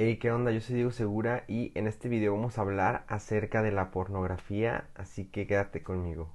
Hey, ¿qué onda? Yo soy Diego Segura y en este video vamos a hablar acerca de la pornografía, así que quédate conmigo.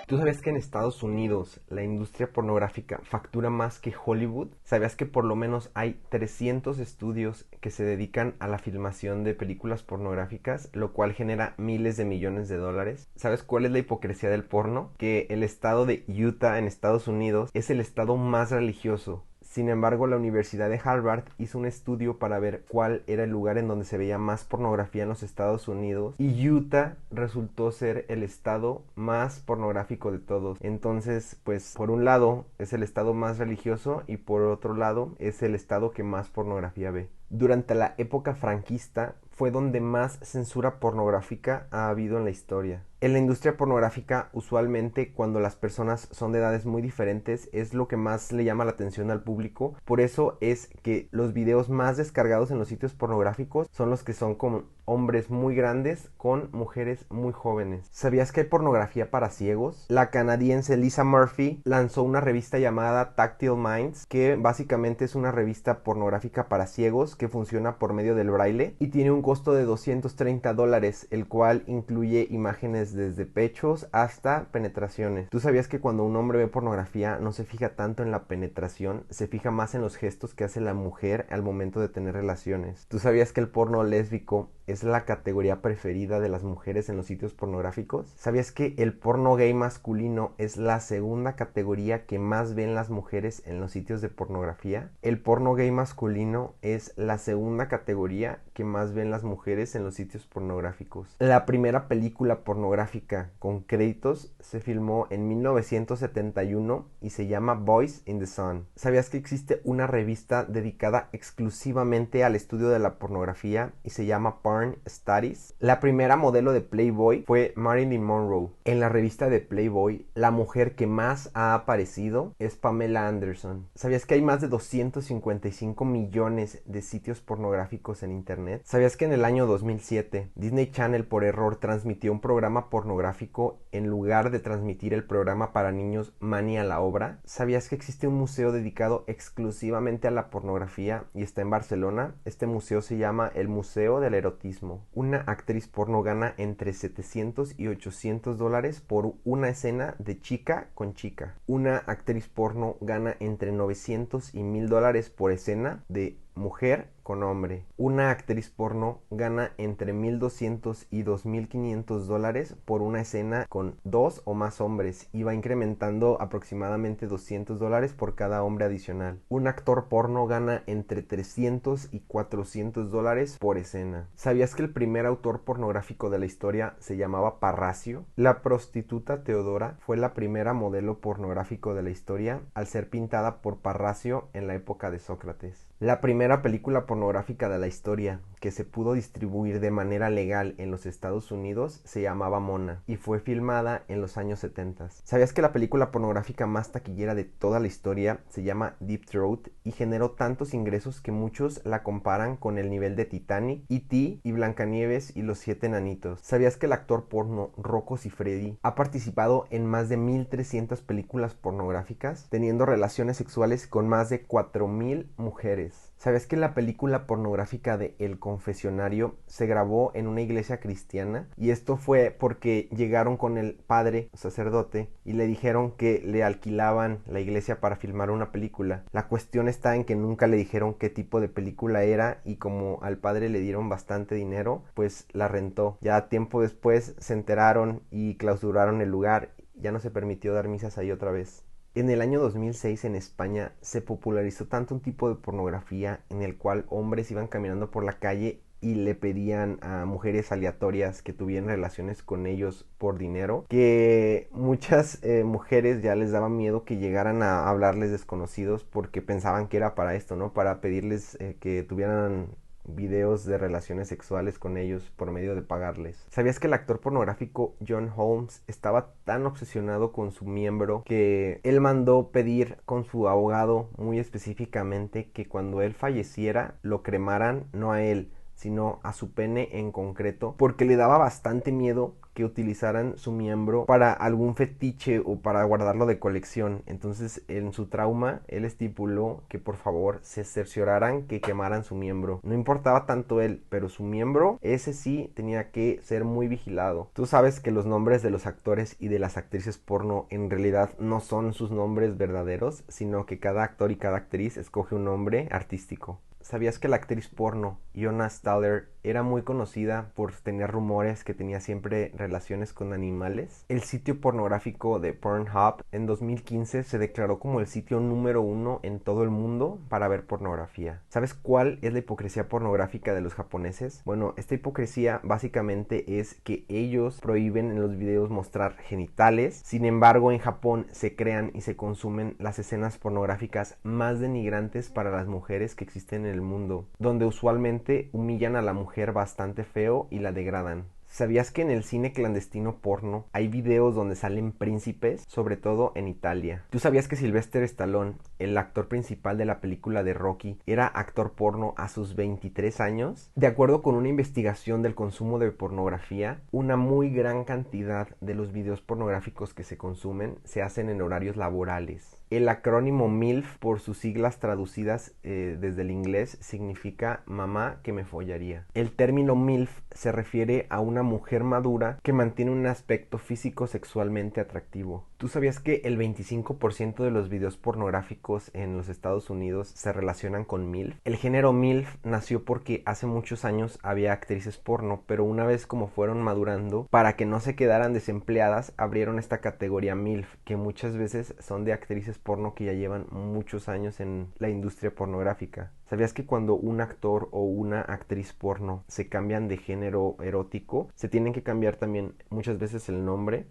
¿Tú sabías que en Estados Unidos la industria pornográfica factura más que Hollywood? ¿Sabías que por lo menos hay 300 estudios que se dedican a la filmación de películas pornográficas, lo cual genera miles de millones de dólares? ¿Sabes cuál es la hipocresía del porno? Que el estado de Utah en Estados Unidos es el estado más religioso. Sin embargo, la Universidad de Harvard hizo un estudio para ver cuál era el lugar en donde se veía más pornografía en los Estados Unidos y Utah resultó ser el estado más pornográfico de todos. Entonces, pues por un lado es el estado más religioso y por otro lado es el estado que más pornografía ve. Durante la época franquista fue donde más censura pornográfica ha habido en la historia. En la industria pornográfica, usualmente cuando las personas son de edades muy diferentes, es lo que más le llama la atención al público. Por eso es que los videos más descargados en los sitios pornográficos son los que son con hombres muy grandes con mujeres muy jóvenes. ¿Sabías que hay pornografía para ciegos? La canadiense Lisa Murphy lanzó una revista llamada Tactile Minds, que básicamente es una revista pornográfica para ciegos que funciona por medio del braille y tiene un costo de $230, el cual incluye imágenes desde pechos hasta penetraciones. ¿Tú sabías que cuando un hombre ve pornografía no se fija tanto en la penetración, se fija más en los gestos que hace la mujer al momento de tener relaciones? ¿Tú sabías que el porno lésbico es la categoría preferida de las mujeres en los sitios pornográficos? ¿Sabías que el porno gay masculino es la segunda categoría que más ven las mujeres en los sitios de pornografía? El porno gay masculino es la segunda categoría que más ven las mujeres en los sitios pornográficos. La primera película pornográfica con créditos se filmó en 1971 y se llama Boys in the Sun. ¿Sabías que existe una revista dedicada exclusivamente al estudio de la pornografía y se llama Porn Studies? La primera modelo de Playboy fue Marilyn Monroe. En la revista de Playboy, la mujer que más ha aparecido es Pamela Anderson. ¿Sabías que hay más de 255 millones de sitios pornográficos en internet? ¿Sabías que en el año 2007 Disney Channel por error transmitió un programa pornográfico en lugar de transmitir el programa para niños Manny a la obra? ¿Sabías que existe un museo dedicado exclusivamente a la pornografía y está en Barcelona? Este museo se llama el Museo del Erotismo. Una actriz porno gana entre $700 y $800 por una escena de chica con chica. Una actriz porno gana entre $900 y $1000 por escena de mujer con hombre. Una actriz porno gana entre $1200 y $2500 por una escena con dos o más hombres y va incrementando aproximadamente $200 por cada hombre adicional. Un actor porno gana entre $300 y $400 por escena. ¿Sabías que el primer autor pornográfico de la historia se llamaba Parrasio? La prostituta Teodora fue la primera modelo pornográfico de la historia al ser pintada por Parrasio en la época de Sócrates. La primera película pornográfica de la historia que se pudo distribuir de manera legal en los Estados Unidos se llamaba Mona y fue filmada en los años 70. ¿Sabías que la película pornográfica más taquillera de toda la historia se llama Deep Throat y generó tantos ingresos que muchos la comparan con el nivel de Titanic, E.T. y Blancanieves y los siete enanitos? ¿Sabías que el actor porno Rocco Siffredi ha participado en más de 1300 películas pornográficas, teniendo relaciones sexuales con más de 4000 mujeres? ¿Sabes que la película pornográfica de El Confesionario se grabó en una iglesia cristiana? Y esto fue porque llegaron con el padre, sacerdote, y le dijeron que le alquilaban la iglesia para filmar una película. La cuestión está en que nunca le dijeron qué tipo de película era y como al padre le dieron bastante dinero, pues la rentó. Ya tiempo después se enteraron y clausuraron el lugar. Ya no se permitió dar misas ahí otra vez. En el año 2006 en España se popularizó tanto un tipo de pornografía en el cual hombres iban caminando por la calle y le pedían a mujeres aleatorias que tuvieran relaciones con ellos por dinero, que muchas mujeres ya les daba miedo que llegaran a hablarles desconocidos porque pensaban que era para esto, ¿no? Para pedirles que tuvieran videos de relaciones sexuales con ellos por medio de pagarles. ¿Sabías que el actor pornográfico John Holmes estaba tan obsesionado con su miembro que él mandó pedir con su abogado muy específicamente que cuando él falleciera lo cremaran no a él, sino a su pene en concreto, porque le daba bastante miedo que utilizaran su miembro para algún fetiche o para guardarlo de colección. Entonces, en su trauma, él estipuló que por favor se cercioraran que quemaran su miembro. No importaba tanto él, pero su miembro, ese sí tenía que ser muy vigilado. Tú sabes que los nombres de los actores y de las actrices porno en realidad no son sus nombres verdaderos, sino que cada actor y cada actriz escoge un nombre artístico. ¿Sabías que la actriz porno Yona Staller era muy conocida por tener rumores que tenía siempre relaciones con animales? El sitio pornográfico de Pornhub en 2015 se declaró como el sitio número 1 en todo el mundo para ver pornografía. ¿Sabes cuál es la hipocresía pornográfica de los japoneses? Bueno, esta hipocresía básicamente es que ellos prohíben en los videos mostrar genitales. Sin embargo, en Japón se crean y se consumen las escenas pornográficas más denigrantes para las mujeres que existen en el mundo, donde usualmente humillan a la mujer bastante feo y la degradan. ¿Sabías que en el cine clandestino porno hay videos donde salen príncipes, sobre todo en Italia? ¿Tú sabías que Sylvester Stallone, el actor principal de la película de Rocky, era actor porno a sus 23 años? De acuerdo con una investigación del consumo de pornografía, una muy gran cantidad de los videos pornográficos que se consumen se hacen en horarios laborales. El acrónimo MILF, por sus siglas traducidas desde el inglés, significa mamá que me follaría. El término MILF se refiere a una mujer madura que mantiene un aspecto físico sexualmente atractivo. ¿Tú sabías que el 25% de los videos pornográficos en los Estados Unidos se relacionan con MILF? El género MILF nació porque hace muchos años había actrices porno, pero una vez como fueron madurando, para que no se quedaran desempleadas, abrieron esta categoría MILF, que muchas veces son de actrices porno que ya llevan muchos años en la industria pornográfica. ¿Sabías que cuando un actor o una actriz porno se cambian de género erótico, se tienen que cambiar también muchas veces el nombre?